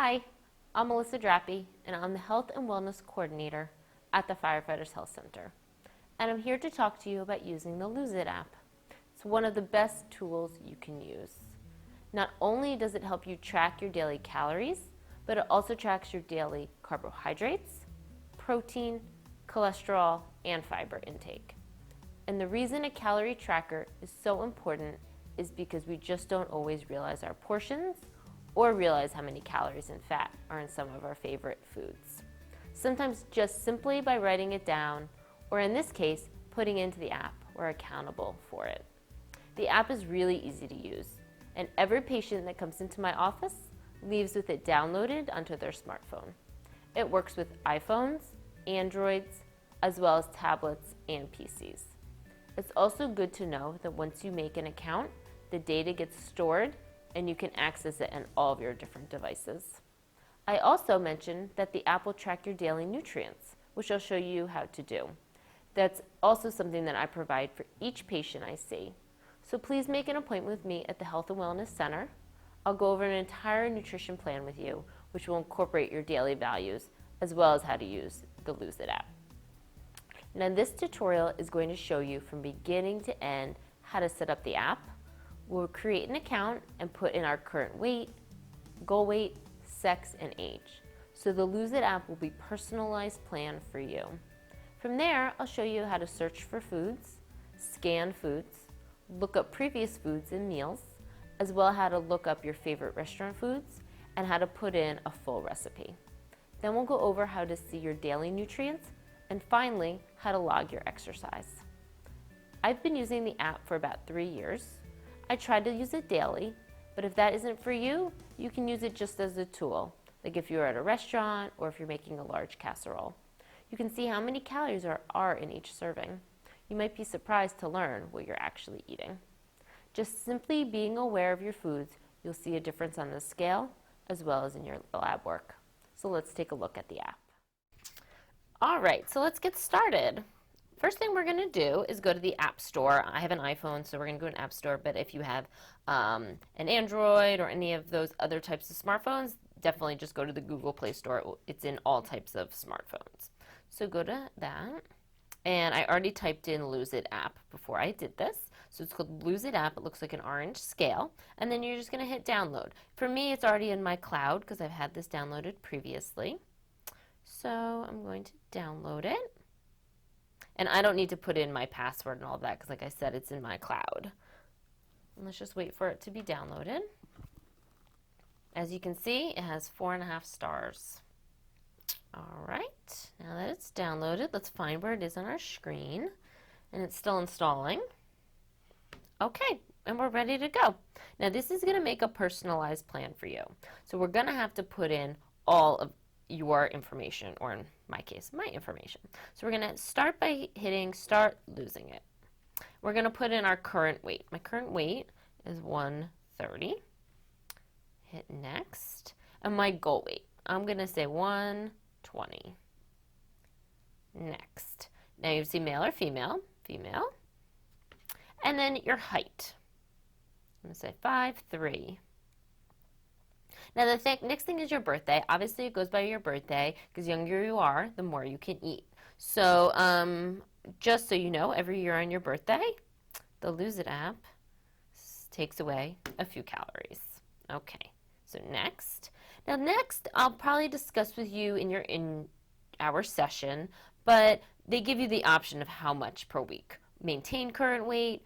Hi, I'm Melissa Drappy, and I'm the Health and Wellness Coordinator at the Firefighters Health Center. And I'm here to talk to you about using the Lose It app. It's one of the best tools you can use. Not only does it help you track your daily calories, but it also tracks your daily carbohydrates, protein, cholesterol, and fiber intake. And the reason a calorie tracker is so important is because we just don't always realize our portions or realize how many calories and fat are in some of our favorite foods. Sometimes just simply by writing it down, or in this case, putting it into the app, we're accountable for it. The app is really easy to use, and every patient that comes into my office leaves with it downloaded onto their smartphone. It works with iPhones, Androids, as well as tablets and PCs. It's also good to know that once you make an account, the data gets stored and you can access it on all of your different devices. I also mentioned that the app will track your daily nutrients, which I'll show you how to do. That's also something that I provide for each patient I see. So please make an appointment with me at the Health and Wellness Center. I'll go over an entire nutrition plan with you, which will incorporate your daily values, as well as how to use the Lose It app. Now this tutorial is going to show you from beginning to end how to set up the app. We'll create an account and put in our current weight, goal weight, sex, and age. So the Lose It app will be a personalized plan for you. From there, I'll show you how to search for foods, scan foods, look up previous foods and meals, as well as how to look up your favorite restaurant foods and how to put in a full recipe. Then we'll go over how to see your daily nutrients and finally, how to log your exercise. I've been using the app for about 3 years. I try to use it daily, but if that isn't for you, you can use it just as a tool, like if you're at a restaurant or if you're making a large casserole. You can see how many calories are in each serving. You might be surprised to learn what you're actually eating. Just simply being aware of your foods, you'll see a difference on the scale as well as in your lab work. So let's take a look at the app. All right, so let's get started. First thing we're going to do is go to the App Store. I have an iPhone, so we're going to go to an App Store, but if you have an Android or any of those other types of smartphones, definitely just go to the Google Play Store. It's in all types of smartphones. So go to that, and I already typed in Lose It app before I did this. So it's called Lose It app. It looks like an orange scale, and then you're just going to hit download. For me, it's already in my cloud because I've had this downloaded previously. So I'm going to download it. And I don't need to put in my password and all that because, like I said, it's in my cloud. And let's just wait for it to be downloaded. As you can see, it has 4.5 stars. All right, now that it's downloaded, let's find where it is on our screen. And it's still installing. Okay, and we're ready to go. Now this is going to make a personalized plan for you. So we're going to have to put in all of your information, or in my case, my information. So we're going to start by hitting start losing it. We're going to put in our current weight. My current weight is 130. Hit next. And my goal weight, I'm going to say 120. Next. Now you see male or female. Female. And then your height. I'm going to say 5'3". Now the next thing is your birthday. Obviously it goes by your birthday because the younger you are, the more you can eat. So just so you know, every year on your birthday, the Lose It app takes away a few calories. Okay, so next. Now next, I'll probably discuss with you in our session, but they give you the option of how much per week. Maintain current weight,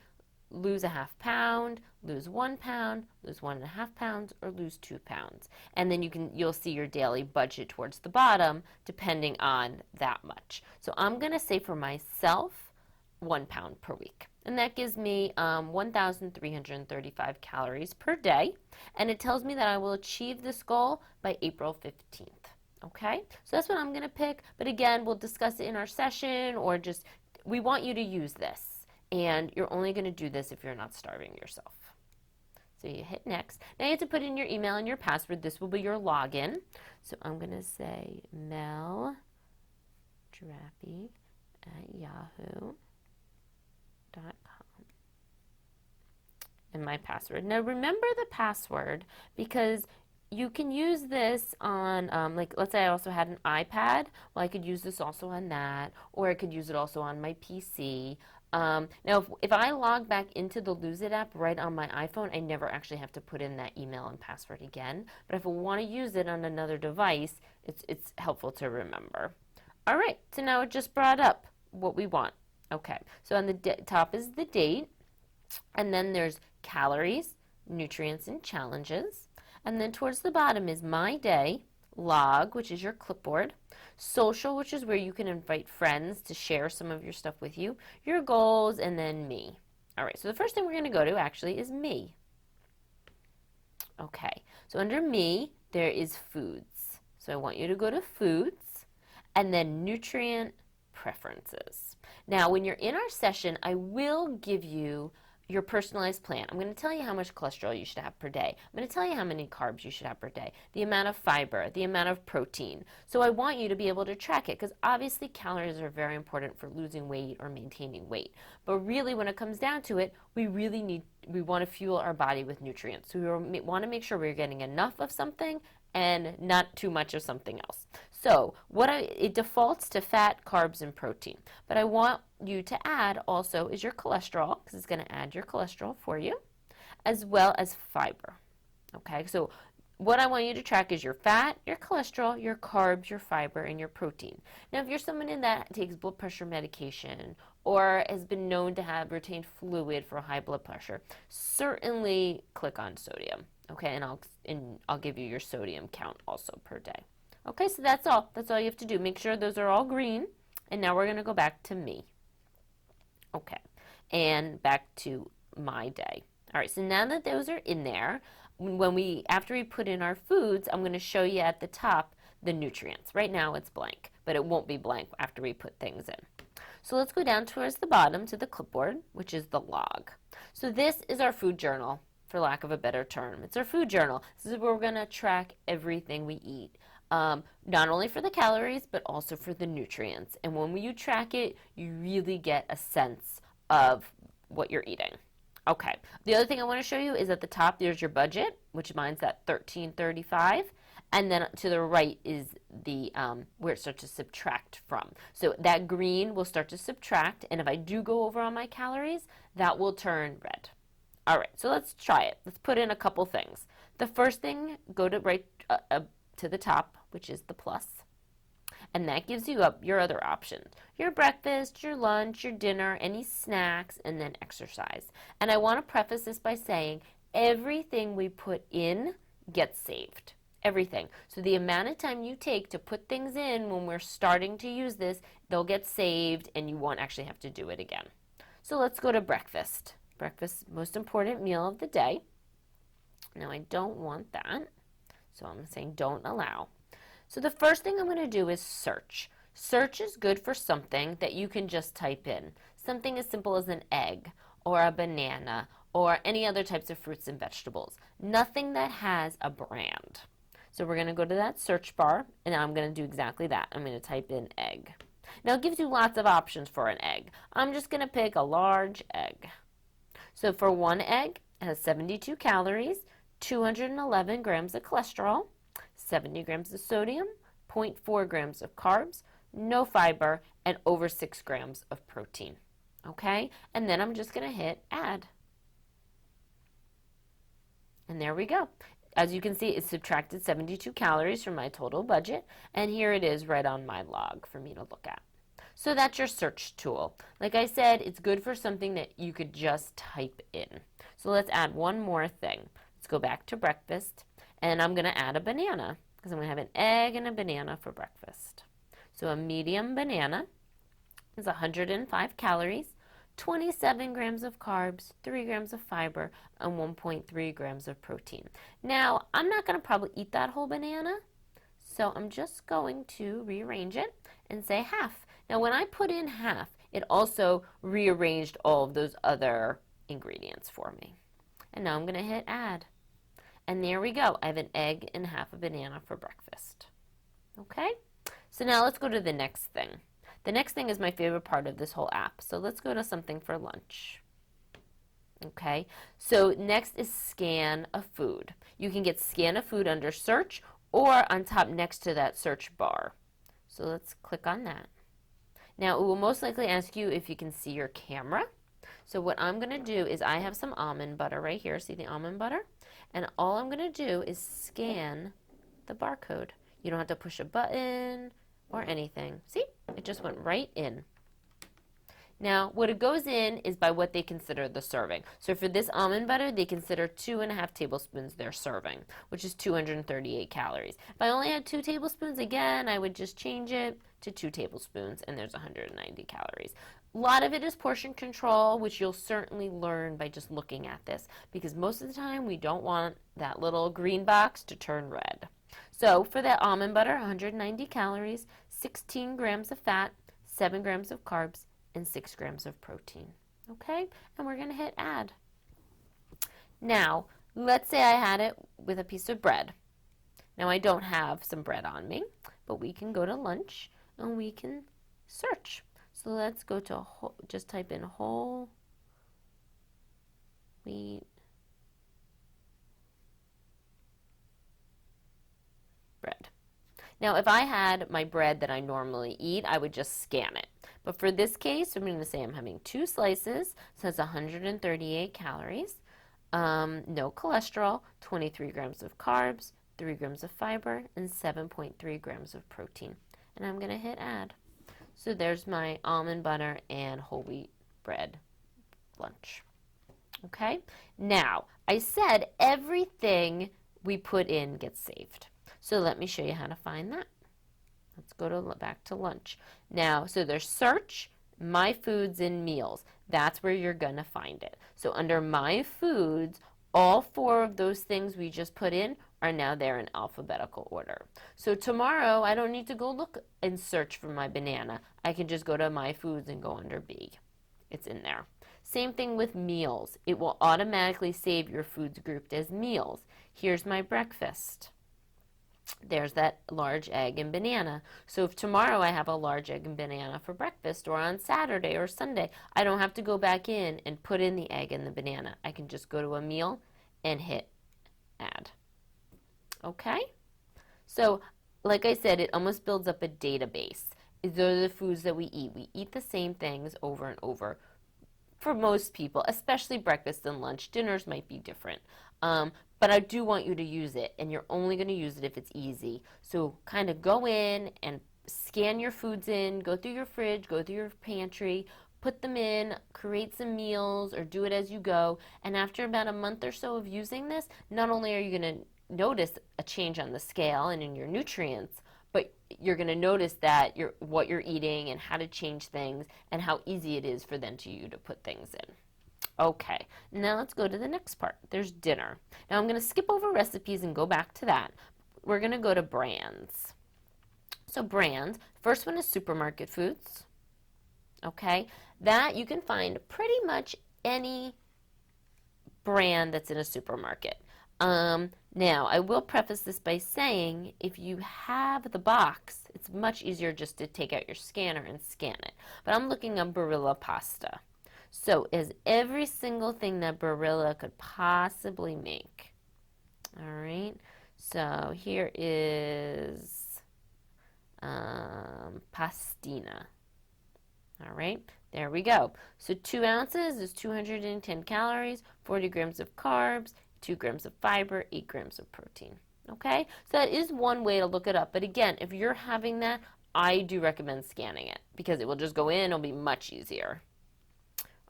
lose a half pound, lose 1 pound, lose 1.5 pounds, or lose 2 pounds. And then you'll see your daily budget towards the bottom depending on that much. So I'm going to say for myself 1 pound per week. And that gives me 1,335 calories per day. And it tells me that I will achieve this goal by April 15th. Okay? So that's what I'm going to pick. But again, we'll discuss it in our session, or just, we want you to use this. And you're only going to do this if you're not starving yourself. So you hit next. Now you have to put in your email and your password. This will be your login. So I'm going to say meldrappy@yahoo.com. And my password. Now remember the password because you can use this on, like, let's say I also had an iPad. Well, I could use this also on that, or I could use it also on my PC. Now, if I log back into the Lose It app right on my iPhone, I never actually have to put in that email and password again. But if I want to use it on another device, it's helpful to remember. All right, so now it just brought up what we want. Okay, so on the top is the date, and then there's calories, nutrients, and challenges. And then towards the bottom is my day, log, which is your clipboard, social, which is where you can invite friends to share some of your stuff with you, your goals, and then me. All right, so the first thing we're going to go to actually is me. Okay, so under me, there is foods. So I want you to go to foods and then nutrient preferences. Now, when you're in our session, I will give you your personalized plan. I'm going to tell you how much cholesterol you should have per day. I'm going to tell you how many carbs you should have per day, the amount of fiber, the amount of protein. So I want you to be able to track it because obviously calories are very important for losing weight or maintaining weight. But really when it comes down to it, we want to fuel our body with nutrients. So we want to make sure we're getting enough of something and not too much of something else. So it defaults to fat, carbs, and protein. But I want you to add also is your cholesterol, because it's going to add your cholesterol for you, as well as fiber. Okay, so what I want you to track is your fat, your cholesterol, your carbs, your fiber, and your protein. Now, if you're someone that takes blood pressure medication or has been known to have retained fluid for high blood pressure, certainly click on sodium. Okay, and I'll give you your sodium count also per day. Okay, so that's all. That's all you have to do. Make sure those are all green. And now we're going to go back to me. Okay, and back to my day. All right, so now that those are in there, after we put in our foods, I'm going to show you at the top the nutrients. Right now it's blank, but it won't be blank after we put things in. So let's go down towards the bottom to the clipboard, which is the log. So this is our food journal, for lack of a better term. It's our food journal. This is where we're going to track everything we eat. Not only for the calories, but also for the nutrients. And when you track it, you really get a sense of what you're eating. Okay, the other thing I want to show you is at the top there's your budget, which mine's at $13.35, and then to the right is the where it starts to subtract from. So that green will start to subtract, and if I do go over on my calories, that will turn red. All right, so let's try it. Let's put in a couple things. The first thing, go to right to the top, which is the plus. And that gives you up your other options. Your breakfast, your lunch, your dinner, any snacks, and then exercise. And I want to preface this by saying everything we put in gets saved. Everything. So the amount of time you take to put things in when we're starting to use this, they'll get saved and you won't actually have to do it again. So let's go to breakfast. Breakfast, most important meal of the day. Now I don't want that. So I'm saying don't allow. So the first thing I'm going to do is search. Search is good for something that you can just type in. Something as simple as an egg or a banana or any other types of fruits and vegetables. Nothing that has a brand. So we're going to go to that search bar and I'm going to do exactly that. I'm going to type in egg. Now it gives you lots of options for an egg. I'm just going to pick a large egg. So for one egg, it has 72 calories, 211 grams of cholesterol, 70 grams of sodium, 0.4 grams of carbs, no fiber, and over 6 grams of protein. Okay? And then I'm just going to hit add. And there we go. As you can see, it subtracted 72 calories from my total budget, and here it is right on my log for me to look at. So that's your search tool. Like I said, it's good for something that you could just type in. So let's add one more thing. Let's go back to breakfast, and I'm going to add a banana because I'm going to have an egg and a banana for breakfast. So a medium banana is 105 calories, 27 grams of carbs, 3 grams of fiber, and 1.3 grams of protein. Now, I'm not going to probably eat that whole banana, so I'm just going to rearrange it and say half. Now, when I put in half, it also rearranged all of those other ingredients for me. And now I'm going to hit add. And there we go. I have an egg and half a banana for breakfast. Okay? So now let's go to the next thing. The next thing is my favorite part of this whole app. So let's go to something for lunch. Okay, so next is scan a food. You can get scan a food under search or on top next to that search bar. So let's click on that. Now it will most likely ask you if you can see your camera. So what I'm going to do is I have some almond butter right here. See the almond butter? And all I'm going to do is scan the barcode. You don't have to push a button or anything. See? It just went right in. Now, what it goes in is by what they consider the serving. So for this almond butter, they consider 2.5 tablespoons their serving, which is 238 calories. If I only had 2 tablespoons, again, I would just change it to 2 tablespoons, and there's 190 calories. A lot of it is portion control, which you'll certainly learn by just looking at this, because most of the time we don't want that little green box to turn red. So for that almond butter, 190 calories, 16 grams of fat, 7 grams of carbs, and 6 grams of protein. Okay, and we're going to hit add. Now, let's say I had it with a piece of bread. Now, I don't have some bread on me, but we can go to lunch and we can search. So let's go to just type in whole wheat bread. Now, if I had my bread that I normally eat, I would just scan it. But for this case, I'm going to say I'm having 2 slices, so it's 138 calories, no cholesterol, 23 grams of carbs, 3 grams of fiber, and 7.3 grams of protein. And I'm going to hit add. So there's my almond butter and whole wheat bread lunch. Okay? Now, I said everything we put in gets saved. So let me show you how to find that. Let's go back to lunch. Now, so there's search, my foods and meals. That's where you're going to find it. So under my foods, all 4 of those things we just put in are now there in alphabetical order. So tomorrow, I don't need to go look and search for my banana. I can just go to my foods and go under B. It's in there. Same thing with meals. It will automatically save your foods grouped as meals. Here's my breakfast. There's that large egg and banana. So if tomorrow I have a large egg and banana for breakfast, or on Saturday or Sunday, I don't have to go back in and put in the egg and the banana. I can just go to a meal and hit add. Okay? So like I said, it almost builds up a database. Those are the foods that we eat. We eat the same things over and over. For most people, especially breakfast and lunch. Dinners might be different. But I do want you to use it, and you're only going to use it if it's easy. So kind of go in and scan your foods in, go through your fridge, go through your pantry, put them in, create some meals, or do it as you go. And after about a month or so of using this, not only are you going to notice a change on the scale and in your nutrients, but you're going to notice that what you're eating and how to change things and how easy it is for you to put things in. Okay, now let's go to the next part. There's dinner. Now I'm going to skip over recipes and go back to that. We're going to go to brands. So brands, first one is supermarket foods. Okay, that you can find pretty much any brand that's in a supermarket. Now, I will preface this by saying if you have the box, it's much easier just to take out your scanner and scan it. But I'm looking at Barilla pasta. So is every single thing that Barilla could possibly make. All right, so here is pastina. All right, there we go. So 2 ounces is 210 calories, 40 grams of carbs, 2 grams of fiber, 8 grams of protein. Okay, so that is one way to look it up. But again, if you're having that, I do recommend scanning it because it will just go in, it'll be much easier.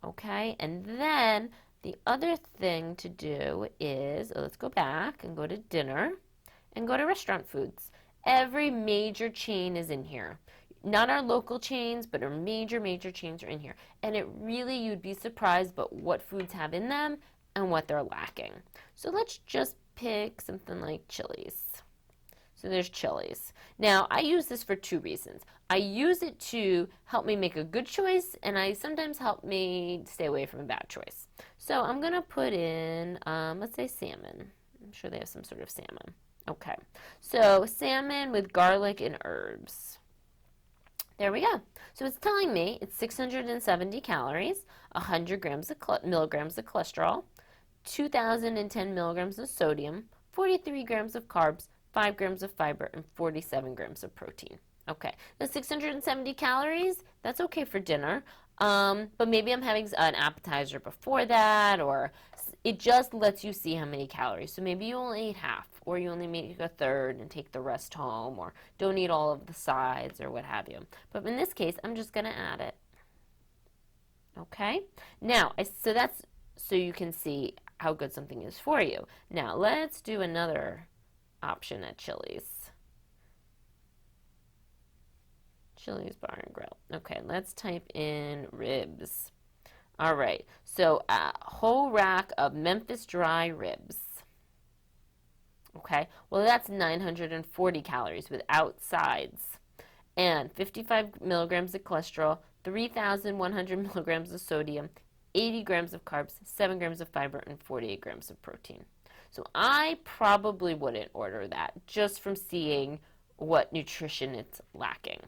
Okay, and then the other thing to do is, let's go back and go to dinner and go to restaurant foods. Every major chain is in here. Not our local chains, but our major chains are in here. And it really, you'd be surprised about what foods have in them and what they're lacking. So let's just pick something like Chili's. So there's Chili's. Now, I use this for 2 reasons. I use it to help me make a good choice, and I sometimes help me stay away from a bad choice. So I'm going to put in, let's say salmon. I'm sure they have some sort of salmon. Okay, so salmon with garlic and herbs. There we go. So it's telling me it's 670 calories, 100 milligrams of cholesterol, 2,010 milligrams of sodium, 43 grams of carbs, 5 grams of fiber, and 47 grams of protein. Okay, the 670 calories, that's okay for dinner. But maybe I'm having an appetizer before that, or it just lets you see how many calories. So maybe you only eat half, or you only make a third and take the rest home, or don't eat all of the sides, or what have you. But in this case, I'm just going to add it. Okay? Now, so that's so you can see how good something is for you. Now, let's do another option at Chili's. Chili's Bar and Grill. Okay, let's type in ribs. All right, so a whole rack of Memphis dry ribs. Okay, well that's 940 calories without sides, and 55 milligrams of cholesterol, 3,100 milligrams of sodium, 80 grams of carbs, 7 grams of fiber, and 48 grams of protein. So I probably wouldn't order that just from seeing what nutrition it's lacking.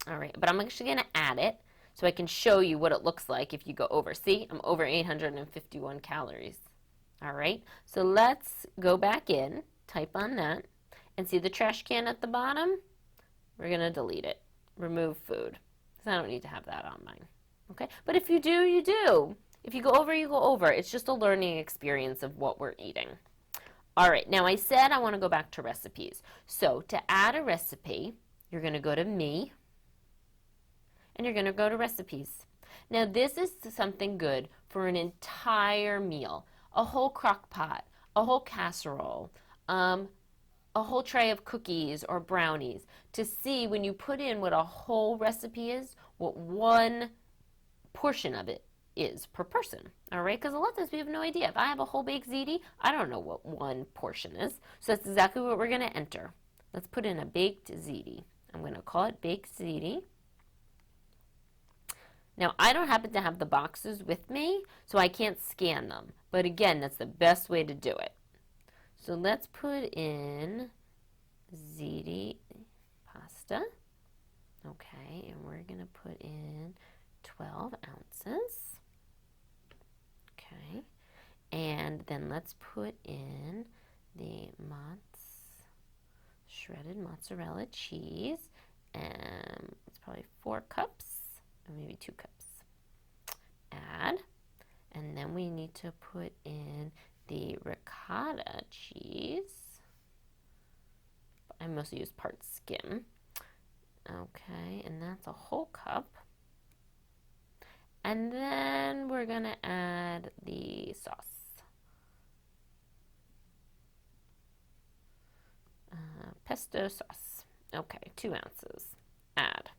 All right, but I'm actually going to add it so I can show you what it looks like if you go over. See, I'm over 851 calories. All right, so let's go back in, type on that, and see the trash can at the bottom? We're going to delete it. Remove food, because I don't need to have that on mine. Okay, but if you do, you do. If you go over, you go over. It's just a learning experience of what we're eating. All right, now I said I want to go back to recipes. So to add a recipe, you're going to go to Me, and you're going to go to Recipes. Now this is something good for an entire meal, a whole crock pot, a whole casserole, a whole tray of cookies or brownies, to see when you put in what a whole recipe is, what one portion of it is per person. All right, because a lot of times we have no idea. If I have a whole baked ziti, I don't know what one portion is. So that's exactly what we're going to enter. Let's put in a baked ziti. I'm going to call it baked ziti. Now, I don't happen to have the boxes with me, so I can't scan them. But again, that's the best way to do it. So let's put in ziti pasta. Okay, and we're going to put in 12 ounces. Okay, and then let's put in the shredded mozzarella cheese, and it's probably 4 cups. Or maybe 2 cups. Add, and then we need to put in the ricotta cheese. I mostly use part skim. Okay, and that's a whole cup. And then we're going to add the sauce. Pesto sauce. Okay, 2 ounces. Add.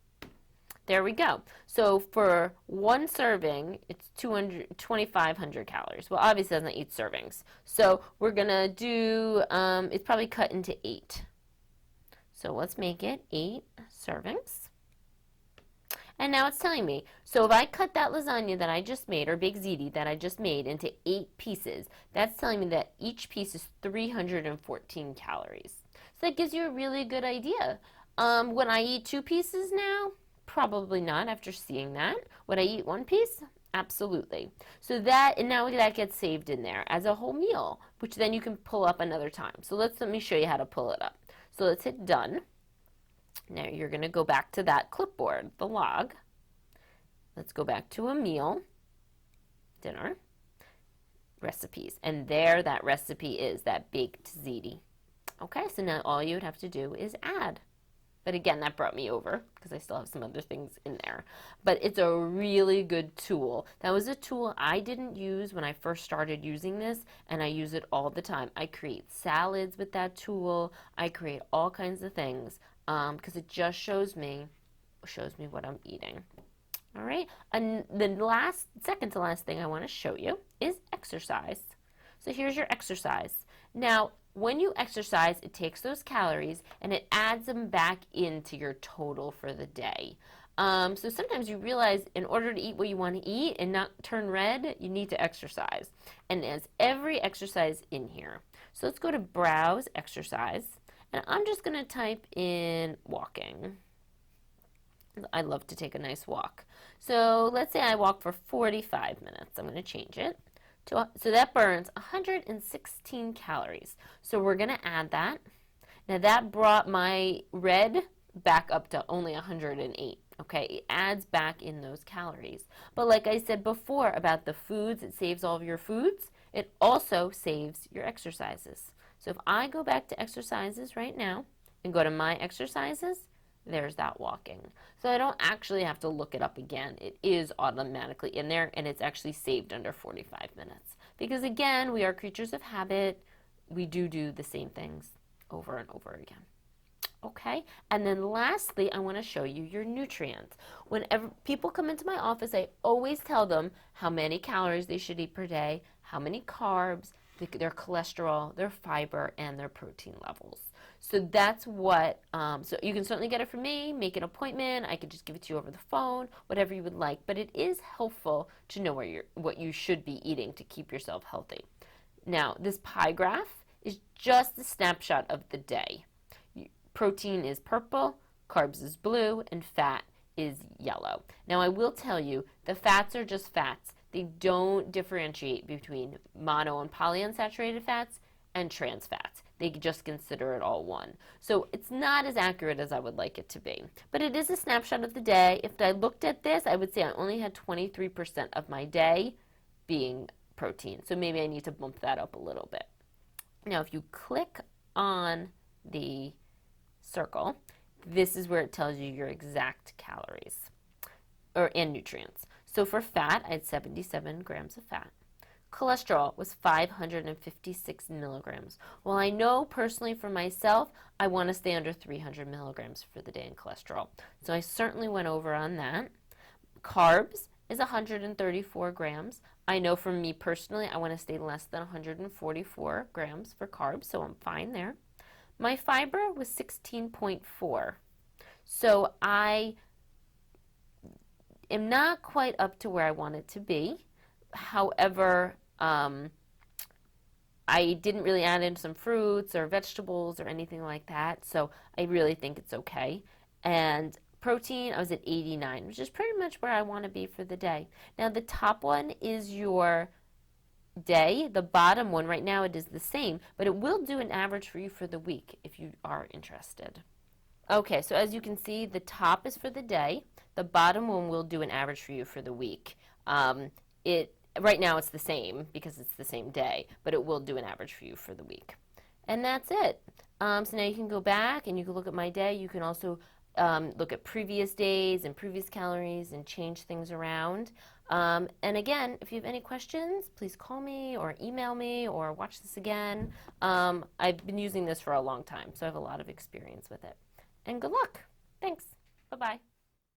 There we go. So for one serving, it's 2,500 calories. Well, obviously it doesn't eat servings. So we're going to do, it's probably cut into 8. So let's make it 8 servings. And now it's telling me, so if I cut that lasagna that I just made, or baked ziti that I just made, into 8 pieces, that's telling me that each piece is 314 calories. So that gives you a really good idea. When I eat 2 pieces now, probably not after seeing that. Would I eat 1 piece? Absolutely. So that, and now that gets saved in there as a whole meal, which then you can pull up another time. So let me show you how to pull it up. So let's hit done. Now you're going to go back to that clipboard, the log. Let's go back to a meal, dinner, recipes. And there that recipe is, that baked ziti. Okay, so now all you would have to do is add. But again, that brought me over because I still have some other things in there. But it's a really good tool. That was a tool I didn't use when I first started using this, and I use it all the time. I create salads with that tool. I create all kinds of things because it just shows me what I'm eating. All right, and the second to last thing I want to show you is exercise. So here's your exercise. Now, when you exercise, it takes those calories and it adds them back into your total for the day. So sometimes you realize in order to eat what you want to eat and not turn red, you need to exercise. And there's every exercise in here. So let's go to Browse Exercise. And I'm just going to type in walking. I love to take a nice walk. So let's say I walk for 45 minutes. I'm going to change it. So that burns 116 calories. So we're going to add that. Now that brought my red back up to only 108. Okay, it adds back in those calories. But like I said before about the foods, it saves all of your foods. It also saves your exercises. So if I go back to exercises right now and go to my exercises, there's that walking. So I don't actually have to look it up again. It is automatically in there and it's actually saved under 45 minutes. Because again, we are creatures of habit. We do the same things over and over again. Okay, and then lastly, I want to show you your nutrients. Whenever people come into my office, I always tell them how many calories they should eat per day, how many carbs, their cholesterol, their fiber, and their protein levels. So that's what, so you can certainly get it from me, make an appointment, I could just give it to you over the phone, whatever you would like, but it is helpful to know what you should be eating to keep yourself healthy. Now, this pie graph is just a snapshot of the day. Protein is purple, carbs is blue, and fat is yellow. Now I will tell you, the fats are just fats. They don't differentiate between mono and polyunsaturated fats and trans fats. They just consider it all one. So it's not as accurate as I would like it to be. But it is a snapshot of the day. If I looked at this, I would say I only had 23% of my day being protein. So maybe I need to bump that up a little bit. Now if you click on the circle, this is where it tells you your exact calories and nutrients. So for fat, I had 77 grams of fat. Cholesterol was 556 milligrams. Well, I know personally for myself, I want to stay under 300 milligrams for the day in cholesterol. So I certainly went over on that. Carbs is 134 grams. I know for me personally, I want to stay less than 144 grams for carbs, so I'm fine there. My fiber was 16.4. So I am not quite up to where I want it to be. However, I didn't really add in some fruits or vegetables or anything like that, so I really think it's okay. And protein, I was at 89, which is pretty much where I want to be for the day. Now the top one is your day. The bottom one, right now it is the same, but it will do an average for you for the week if you are interested. Okay, so as you can see, the top is for the day. The bottom one will do an average for you for the week. Right now it's the same because it's the same day, but it will do an average for you for the week. And that's it. So now you can go back and you can look at my day. You can also look at previous days and previous calories and change things around. And again, if you have any questions, please call me or email me or watch this again. I've been using this for a long time, so I have a lot of experience with it. And good luck. Thanks. Bye-bye.